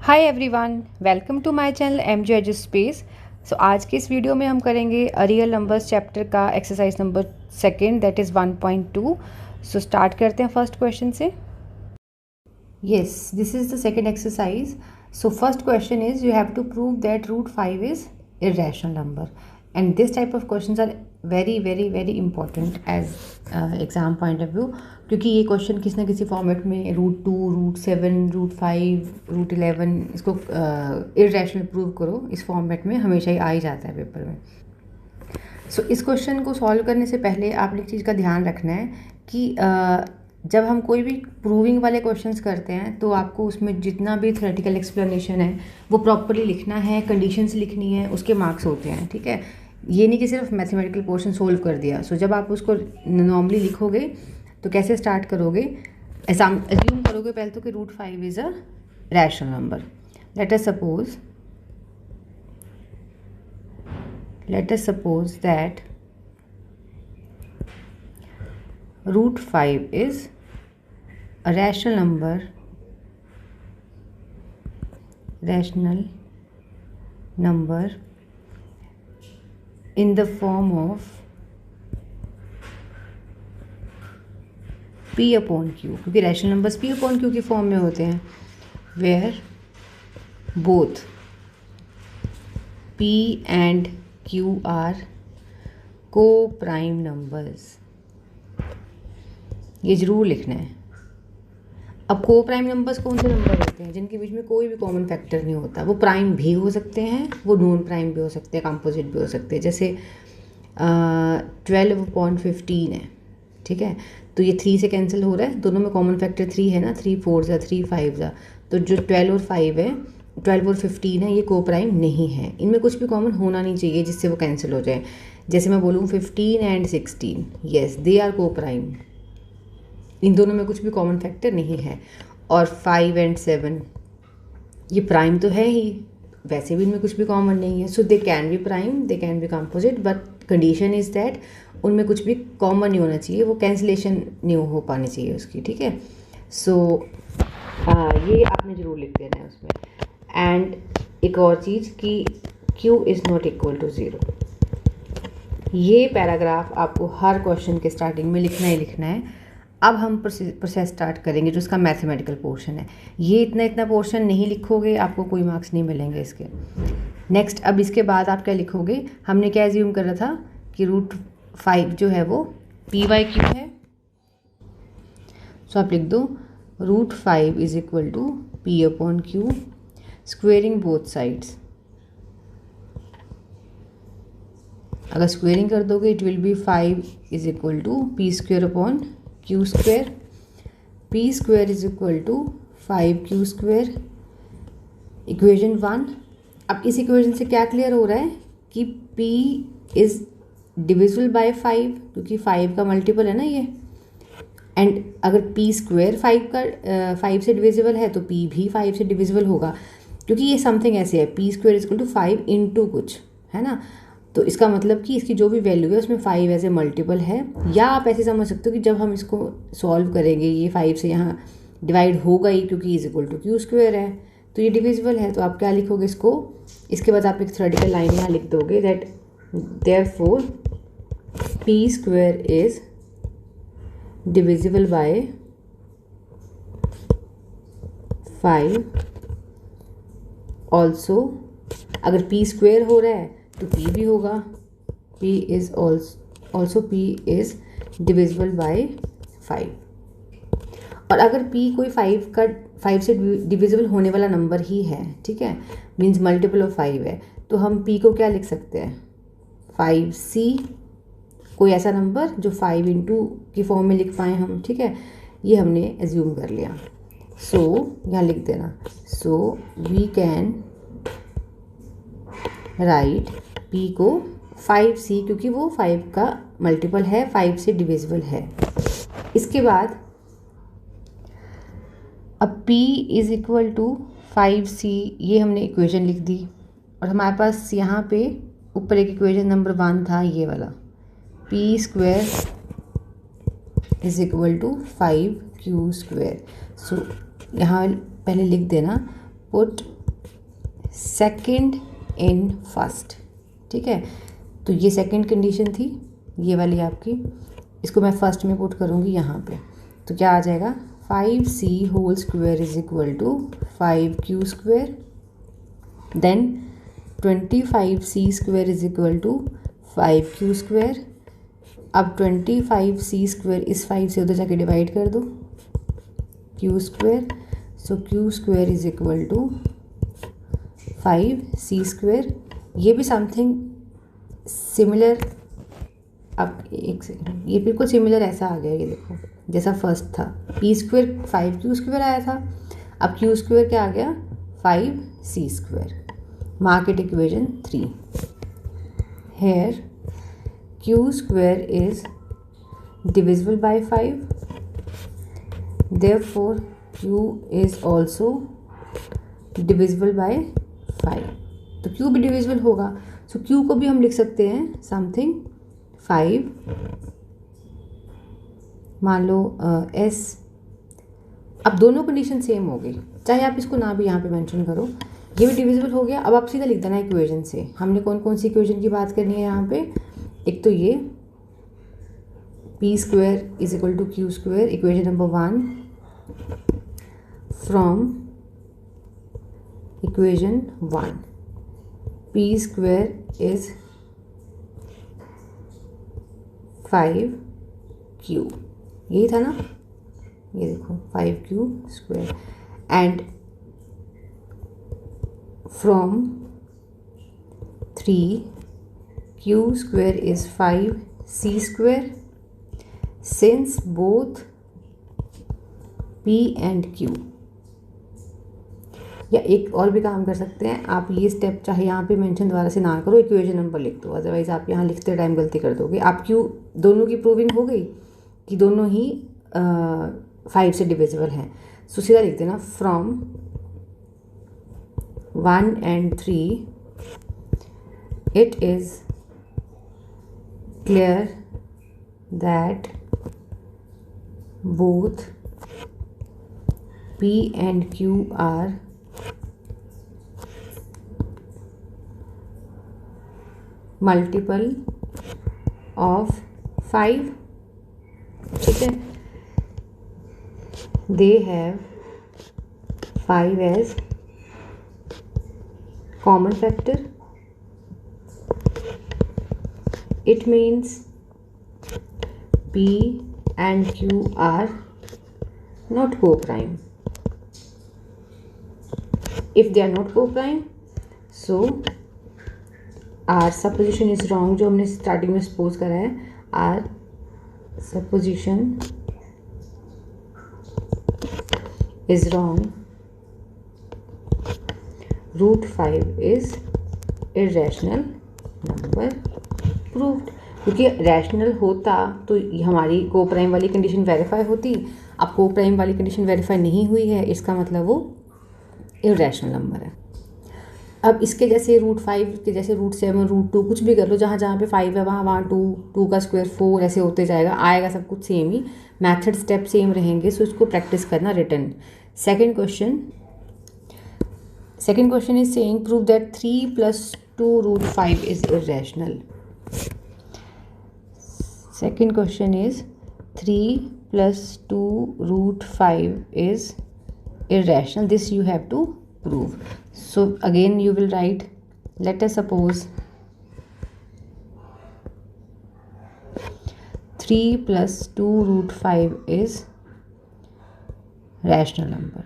Hi everyone, welcome to my channel MJ education space. So आज के इस video में हम करेंगे रियल नंबर्स चैप्टर का exercise number 2 that is 1.2। So start करते हैं फर्स्ट क्वेश्चन से। Yes, this is the second exercise. So first question is you have to prove that √5 is irrational number and this type of questions are very very very important as exam point of view, क्योंकि ये question किसी ना किसी format में √2, √7, √5, √11 इसको irrational prove करो, इस format में हमेशा ही आ ही जाता है पेपर में। सो इस क्वेश्चन को सॉल्व करने से पहले आपने एक चीज़ का ध्यान रखना है कि जब हम कोई भी प्रूविंग वाले क्वेश्चंस करते हैं तो आपको उसमें जितना भी थ्योरेटिकल एक्सप्लेनेशन है वो प्रॉपरली लिखना है, कंडीशंस लिखनी है, उसके मार्क्स होते हैं, ठीक है। ये नहीं कि सिर्फ मैथमेटिकल पोर्शन सोल्व कर दिया। सो जब आप उसको नॉर्मली लिखोगे तो कैसे स्टार्ट करोगे, एज्यूम करोगे पहले तो कि √5 is a rational number. Let us suppose that √5 is a rational number in the form of P upon Q, क्योंकि rational numbers P upon Q की फॉर्म में होते हैं, where both P and Q are co-prime numbers। ये जरूर लिखना है। अब को प्राइम नंबर्स कौन से नंबर होते हैं जिनके बीच में कोई भी कॉमन फैक्टर नहीं होता। वो प्राइम भी हो सकते हैं, वो नॉन प्राइम भी हो सकते हैं, कंपोजिट भी हो सकते हैं। जैसे 12/15 है, ठीक है, तो ये 3 से कैंसिल हो रहा है, दोनों में कॉमन फैक्टर 3 है ना, 3 4 3 5 तो जो 12 और 5 है, 12 और 15 है, ये को प्राइम नहीं है। इनमें कुछ भी कॉमन होना नहीं चाहिए जिससे वो कैंसिल हो जाए। जैसे मैं बोलूँ 15 and 16, येस दे आर को प्राइम, इन दोनों में कुछ भी कॉमन फैक्टर नहीं है। और 5 and 7 ये प्राइम तो है ही, वैसे भी इनमें कुछ भी कॉमन नहीं है। So they can be prime, they can be composite, but condition is that उनमें कुछ भी कॉमन नहीं होना चाहिए, वो कैंसिलेशन नहीं हो पानी चाहिए उसकी, ठीक है। सो ये आपने ज़रूर लिख देना है उसमें। एंड एक और चीज़ कि Q is not equal to 0, ये पैराग्राफ आपको हर क्वेश्चन के स्टार्टिंग में लिखना ही लिखना है। अब हम प्रोसेस स्टार्ट करेंगे जो उसका मैथमेटिकल पोर्शन है। ये इतना पोर्शन नहीं लिखोगे आपको कोई मार्क्स नहीं मिलेंगे इसके। नेक्स्ट, अब इसके बाद आप क्या लिखोगे, हमने क्या एज्यूम कर रहा था कि √5 जो है वो PYQ है। सो आप लिख दो √5 is equal to P upon Q, squaring both sides. अगर स्क्वेयरिंग कर दोगे it will be 5 is equal to P² upon Q², P² is equal to 5Q², equation 1। अब इस इक्वेशन से क्या क्लियर हो रहा है कि P इज़ डिविजिबल बाय 5, क्योंकि 5 का मल्टीपल है ना ये। एंड अगर P² 5 से डिविजिबल है तो P भी 5 से डिविजिबल होगा, क्योंकि ये समथिंग ऐसे है, P² is equal to 5 into कुछ है ना। तो इसका मतलब कि इसकी जो भी वैल्यू है उसमें 5 एज ए मल्टीपल है। या आप ऐसे समझ सकते हो कि जब हम इसको सॉल्व करेंगे ये 5 से यहाँ डिवाइड होगा ही, क्योंकि इज इक्वल टू Q² है, तो ये डिविजिबल है। तो आप क्या लिखोगे इसको, इसके बाद आप एक थ्योरेटिकल लाइन यहाँ लिख दोगे that therefore P² is divisible by 5 also. अगर P² हो रहा है तो P भी होगा, P is also P is divisible by 5। और अगर P कोई 5 से डिविजिबल होने वाला नंबर ही है, ठीक है, मीन्स मल्टीपल ऑफ 5 है, तो हम P को क्या लिख सकते हैं, 5C, कोई ऐसा नंबर जो 5 इंटू की फॉर्म में लिख पाए हम, ठीक है। ये हमने एज्यूम कर लिया। सो यहाँ लिख देना, so we can write P को 5C, क्योंकि वो 5 का मल्टीपल है, 5 से डिविजिबल है। इसके बाद अब P is equal to 5C, ये हमने इक्वेशन लिख दी। और हमारे पास यहाँ पे ऊपर एक इक्वेशन नंबर 1 था, ये वाला P² is equal to 5Q²। सो यहाँ पहले लिख देना पुट सेकंड इन फर्स्ट, ठीक है। तो ये सेकंड कंडीशन थी, ये वाली आपकी, इसको मैं फर्स्ट में पुट करूँगी यहाँ पे। तो क्या आ जाएगा 5c whole square is equal to 5q square, then 25c square is equal to 5q square. अब 25c स्क्वायर इस 5 से उधर जाके डिवाइड कर दो, q square, so q square is equal to 5c square. ये भी समथिंग सिमिलर, अब एक सेकंड, ये बिल्कुल सिमिलर ऐसा आ गया, ये देखो जैसा फर्स्ट था, p स्क्वायर 5q स्क्वायर आया था, अब q स्क्वायर क्या आ गया 5c square. Mark it equation 3। Here q square is divisible by 5, therefore q is also divisible by 5। तो q भी डिविजिबल होगा, सो q को भी हम लिख सकते हैं समथिंग 5, मान लो s। अब दोनों कंडीशन सेम हो गई, चाहे आप इसको ना भी यहाँ पे मेंशन करो, ये भी डिविजिबल हो गया। अब आप सीधा लिख देना इक्वेशन से। हमने कौन कौन सी इक्वेशन की बात करनी है यहाँ पे, एक तो ये p square is equal to q square, equation number 1 from equation 1, p square is 5q, यही था ना, ये देखो 5q square, and from 3q square is 5c square, since both p and q। या एक और भी काम कर सकते हैं आप, ये स्टेप चाहे यहाँ पे मेंशन दोबारा से ना करो, इक्वेशन नंबर लिख दो, अदरवाइज आप यहाँ लिखते टाइम गलती कर दोगे। आप q दोनों की प्रूविंग हो गई कि दोनों ही 5 से डिविजिबल हैं, सो सीधा लिख देना from 1 and 3 it is clear that both p and q are multiple of 5, ठीक है। they have 5 as common factor, it means p and q are not co-prime। if they are not co-prime, so our supposition is wrong, जो हमने starting में suppose करा है, our supposition is wrong, root 5 is irrational number proved। क्योंकि रैशनल होता तो हमारी को प्राइम वाली कंडीशन वेरीफाई होती, अब को प्राइम वाली कंडीशन वेरीफाई नहीं हुई है, इसका मतलब वो इरैशनल नंबर है। अब इसके जैसे रूट 5 के जैसे रूट 7 रूट 2 कुछ भी कर लो, जहाँ जहाँ पे 5 है वहाँ 2 का स्क्वायर 4 ऐसे होते जाएगा, आएगा सब कुछ सेम ही, मैथड स्टेप सेम रहेंगे, सो इसको प्रैक्टिस करना return. Second question is saying prove that 3 + 2 root 5 is irrational. Second question is 3 + 2 root 5 is irrational, this you have to prove। so again you will write, let us suppose 3 + 2 root 5 is rational number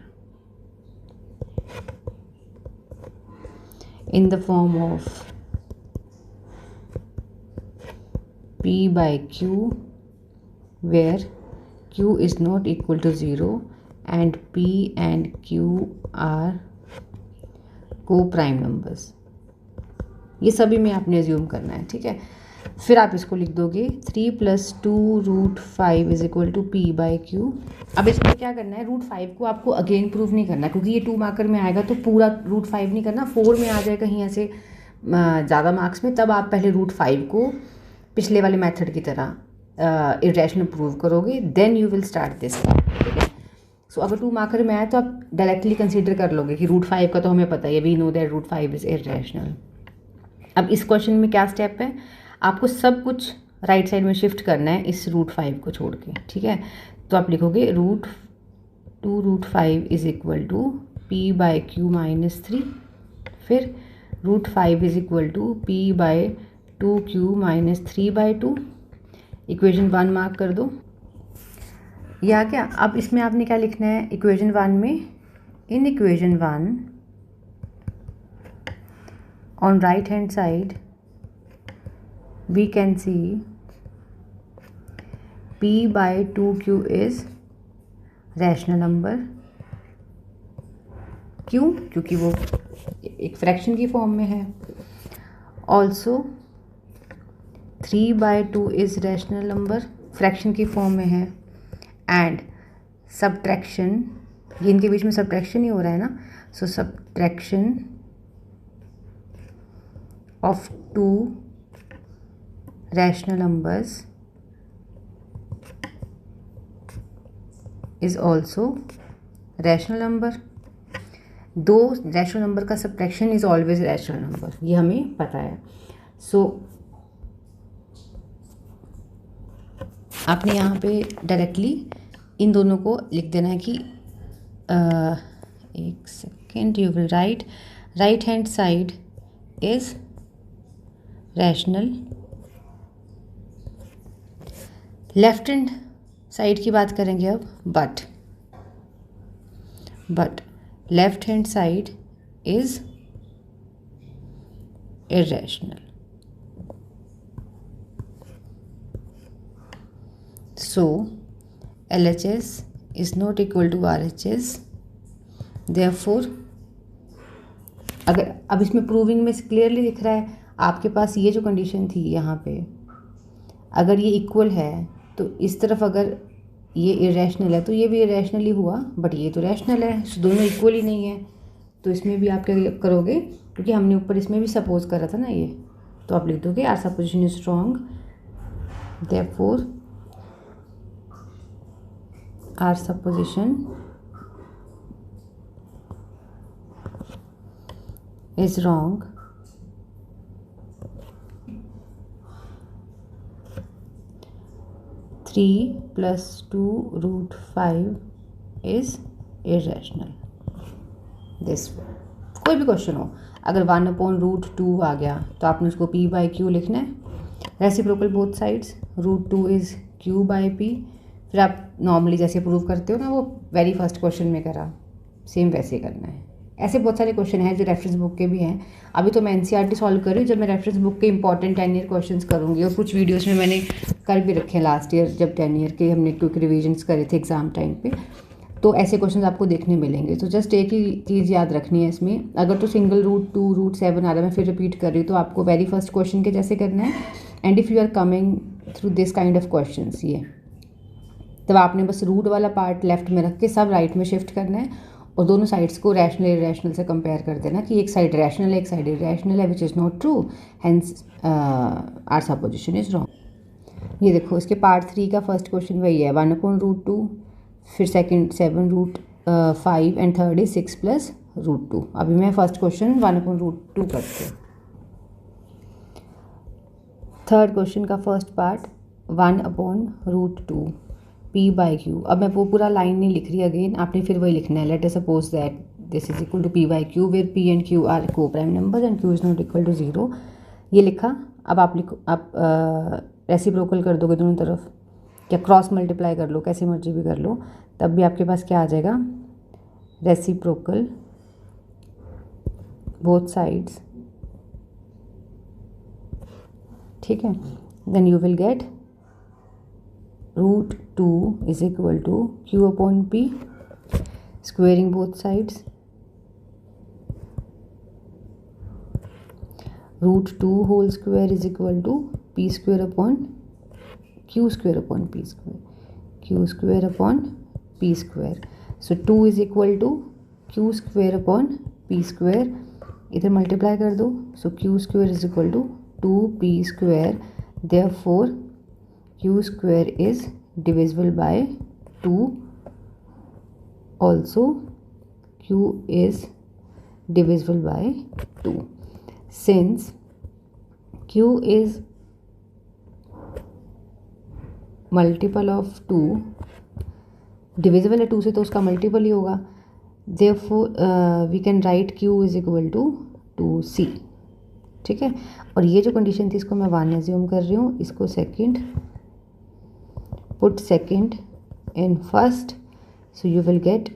in the form of p by q, where q is not equal to 0 and p and q are co-prime numbers। ये सभी में आपने assume करना है, ठीक है। फिर आप इसको लिख दोगे 3 + 2 root 5 is equal to P by Q. अब इसमें क्या करना है, रूट 5 को आपको अगेन प्रूव नहीं करना, क्योंकि ये 2 मार्कर में आएगा तो पूरा रूट 5 नहीं करना, 4 में आ जाए कहीं ऐसे ज़्यादा मार्क्स में, तब आप पहले रूट 5 को पिछले वाले मेथड की तरह इरैशनल प्रूव करोगे, then you will start this, ठीक है। सो अगर 2 मार्कर में आए तो आप डायरेक्टली कंसीडर कर लोगे कि √5 का तो हमें पता है, we know that √5 is irrational. अब इस क्वेश्चन में क्या स्टेप है, आपको सब कुछ राइट साइड में शिफ्ट करना है इस √5 को छोड़ के, ठीक है। तो आप लिखोगे √2√5 इज इक्वल टू p/q - 3, फिर √5 is equal to p/2q - 3/2। Equation 1 mark कर दो, या क्या। अब इसमें आपने क्या लिखना है इक्वेशन 1 में, इन equation 1 on right hand side we can see p/2q is rational number। क्यों? क्योंकि वो एक फ्रैक्शन की फॉर्म में है। Also 3/2 is rational number, fraction की फॉर्म में है। एंड सब्ट्रैक्शन, ये इनके बीच में सब्ट्रैक्शन ही हो रहा है ना, so subtraction of 2 rational numbers is also rational number। 2 rational number का subtraction is always rational number, ये हमें पता है। सो आपने यहाँ पे डायरेक्टली इन दोनों को लिख देना है कि एक second, you will right hand side is rational. Left hand side की बात करेंगे अब, but left hand side is irrational. So LHS is not equal to RHS। Therefore अगर अब इसमें प्रूविंग में क्लियरली दिख रहा है, आपके पास ये जो कंडीशन थी यहाँ पे, अगर ये इक्वल है तो इस तरफ अगर ये इरेशनल है तो ये भी इरेशनल ही हुआ, बट ये तो रैशनल है, तो दोनों इक्वल ही नहीं है। तो इसमें भी आप क्या करोगे, क्योंकि हमने ऊपर इसमें भी सपोज करा था ना ये, तो आप लिख दोगे our supposition is strong, therefore our supposition is wrong. Three + 2√5 is irrational. This कोई भी क्वेश्चन हो, अगर 1/√2 आ गया तो आपने उसको p/q लिखना है, reciprocal both sides, √2 is q/p। फिर आप नॉर्मली जैसे प्रूव करते हो ना, वो वेरी फर्स्ट क्वेश्चन में करा, सेम वैसे करना है। ऐसे बहुत सारे क्वेश्चन हैं जो रेफरेंस बुक के भी हैं। अभी तो मैं NCERT सॉल्व कर रही हूँ, जब मैं रेफरेंस बुक के इंपॉर्टेंट 10 ईयर क्वेश्चंस करूँगी, और कुछ वीडियोस में मैंने कर भी रखे हैं लास्ट ईयर, जब 10 ईयर के हमने क्विक रिविजन्स करे थे एग्जाम टाइम पे, तो ऐसे क्वेश्चंस आपको देखने मिलेंगे। तो जस्ट एक ही चीज़ याद रखनी है इसमें, अगर तो सिंगल √2 √7 आ रहा है, मैं फिर रिपीट कर रही हूँ, तो आपको वेरी फर्स्ट क्वेश्चन के जैसे करना है। And if you are coming through this kind of question, ये तब आपने बस रूट वाला पार्ट लेफ्ट में रख के सब राइट में शिफ्ट करना है, और दोनों साइड्स को रैशनल इररेशनल से कंपेयर कर देना कि एक साइड रैशनल है एक साइड इररेशनल है, which is not true, hence our supposition is wrong. ये देखो, इसके पार्ट 3 का फर्स्ट क्वेश्चन वही है, 1/√2, फिर सेकंड 7√5 एंड थर्ड इज 6 + √2। अभी मैं फर्स्ट क्वेश्चन 1/√2 करती हूँ। थर्ड क्वेश्चन का फर्स्ट पार्ट 1/√2 p/q। अब मैं वो पूरा लाइन नहीं लिख रही अगेन, आपने फिर वही लिखना है, let us suppose that this is equal to p/q where p and q are coprime numbers and q is not equal to 0। ये लिखा। अब आप लिखो, आप रेसिप्रोकल कर दोगे दोनों तरफ, या क्रॉस मल्टीप्लाई कर लो, कैसे मर्जी भी कर लो, तब भी आपके पास क्या आ जाएगा, रेसिप्रोकल बोथ साइड्स, ठीक है। Then you will get √2 is equal to q/p, squaring both sides, √2 whole square is equal to p² upon q² upon p², q² p²। so 2 is equal to q² upon p², इधर multiply कर दो, so q² is equal to 2p², therefore q² is divisible by 2, also q is divisible by 2. Since q is multiple of 2, divisible है 2 से तो उसका multiple ही होगा, therefore we can write q is equal to 2c. ठीक है, और ये जो कंडीशन थी इसको मैं 1 एज्यूम कर रही हूँ, इसको second, put second in first, so you will gate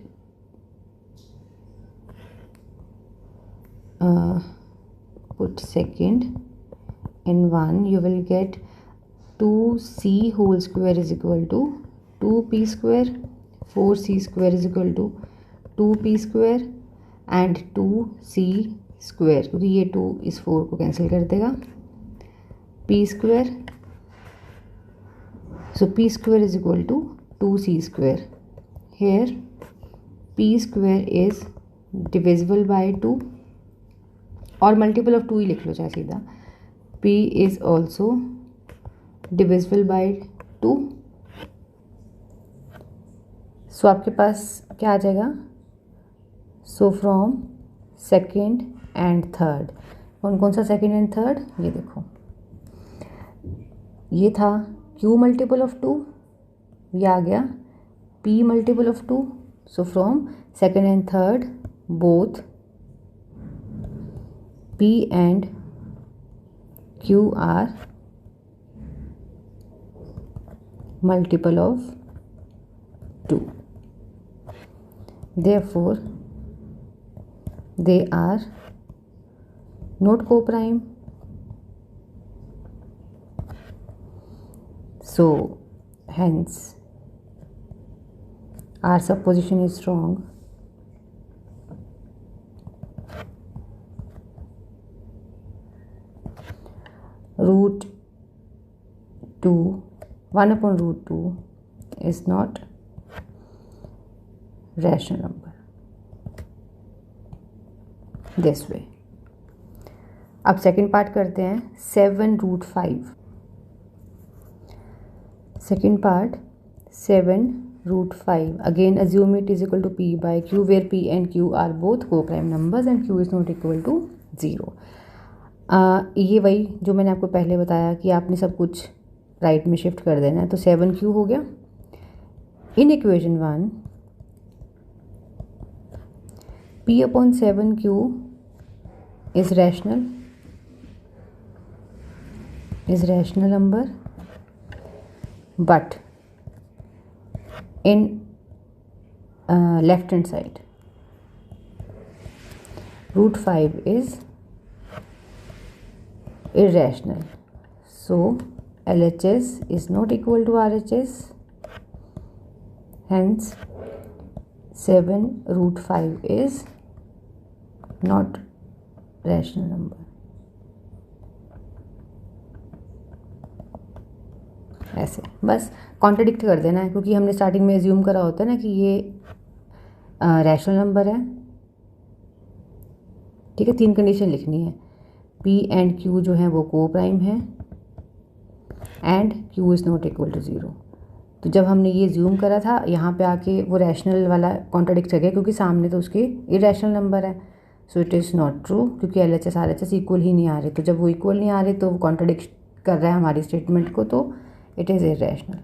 put second in 1, you will get 2c whole square is equal to 2p square, 4c square is equal to 2p square and 2c square, क्योंकि ये 2 इस 4 को cancel कर देगा, p square, so p square is equal to 2c square. Here p square is divisible by 2 और multiple of 2 ही लिख लो चाहे सीधा, p is also divisible by 2. सो आपके पास क्या आ जाएगा, so from second and third, कौन कौन सा सेकेंड एंड थर्ड, ये देखो, ये था q मल्टीपल ऑफ 2, ये आ गया p multiple of 2. So from second and third both p and q are multiple of 2. Therefore, they are not co-prime. So, hence, our supposition is wrong. Root 2, 1 upon root 2 is not rational number. This way. अब second part करते हैं, 7 root 5. Second part 7 root 5. Again assume it is equal to p by q, where p and q are both co-prime numbers and q is not equal to 0. ये वही जो मैंने आपको पहले बताया कि आपने सब कुछ राइट में शिफ्ट कर देना है, तो 7q हो गया. इन equation 1 p upon 7q is rational number, but in left hand side root 5 is irrational. So LHS is not equal to RHS. Hence 7 root 5 is not rational number. ऐसे बस contradict कर देना है, क्योंकि हमने स्टार्टिंग में एज्यूम करा होता है ना कि ये रैशनल नंबर है. ठीक है, 3 कंडीशन लिखनी है, p एंड q जो है वो को प्राइम है and q is not equal to 0. तो जब हमने ये ज्यूम करा था यहाँ पे आके वो रैशनल वाला कॉन्ट्रडिक्ट कर गया, क्योंकि सामने तो उसके इरेशनल नंबर है. So it is not true, क्योंकि LHS RHS इक्वल ही नहीं आ रहे. तो जब वो इक्वल नहीं आ रहे तो वो कॉन्ट्रडिक्ट कर रहा है हमारी स्टेटमेंट को, तो it is irrational.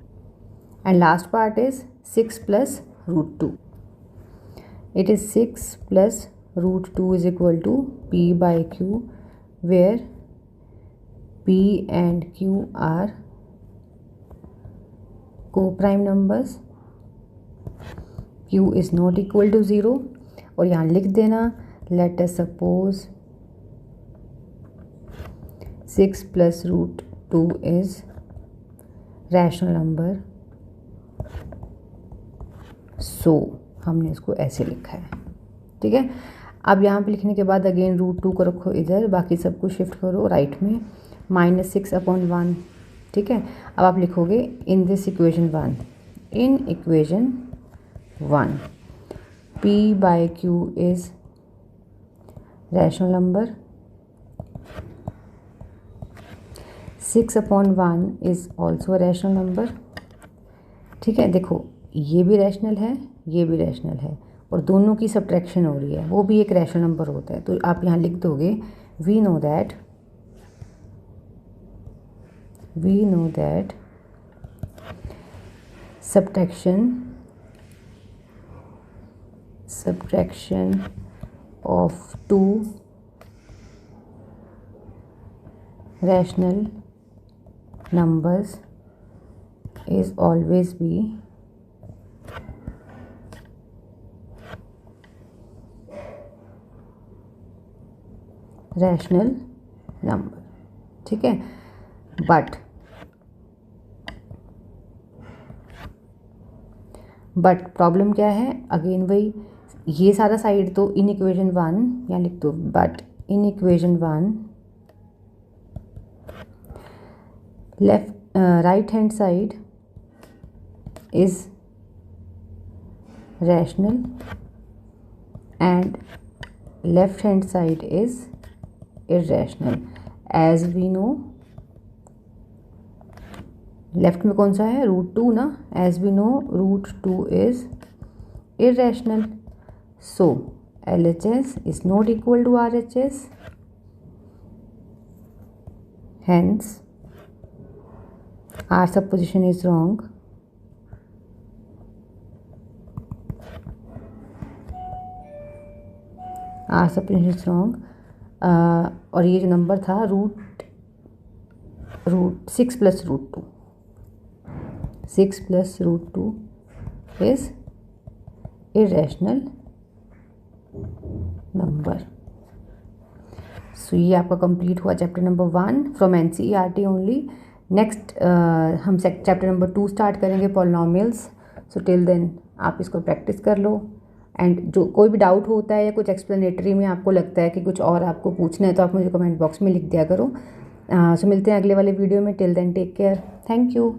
And last part is 6 plus root 2. It is 6 plus root 2 is equal to p by q, where p and q are co-prime numbers. q is not equal to 0. और यहाँ लिख देना, let us suppose 6 plus root 2 is rational number. So हमने इसको ऐसे लिखा है. ठीक है, अब यहाँ पे लिखने के बाद अगेन रूट 2 को रखो इधर, बाकी सब कुछ शिफ्ट करो राइट में, -6 अपॉन 1. ठीक है, अब आप लिखोगे in this equation 1, in equation 1 p by q is rational number, 6 upon 1 is also rational number. ठीक है, देखो ये भी रैशनल है, ये भी रैशनल है, और दोनों की सब्ट्रैक्शन हो रही है, वो भी एक रैशनल नंबर होता है। तो आप यहाँ लिख दोगे we know that subtraction of two rational numbers is always be rational number, ठीक है। बट प्रॉब्लम क्या है, अगेन वही, ये सारा साइड तो इन इक्वेशन 1 यहाँ लिख दो, but in equation 1 left right hand side is rational and left hand side is irrational as we know। Left में कौन सा है, √2 ना, as we know √2 is irrational, so LHS is not equal to RHS, hence our supposition is wrong। our supposition is wrong। और ये जो number था root 6 + √2, 6 + √2 is irrational number. सो ये आपका कंप्लीट हुआ chapter number 1 from NCERT only. Next हम chapter number 2 start करेंगे, polynomials. So till then आप इसको प्रैक्टिस कर लो, एंड जो कोई भी डाउट होता है या कुछ एक्सप्लेनेटरी में आपको लगता है कि कुछ और आपको पूछना है तो आप मुझे कमेंट बॉक्स में लिख दिया करो। सो मिलते हैं अगले वाले वीडियो में। Till then take care, thank you.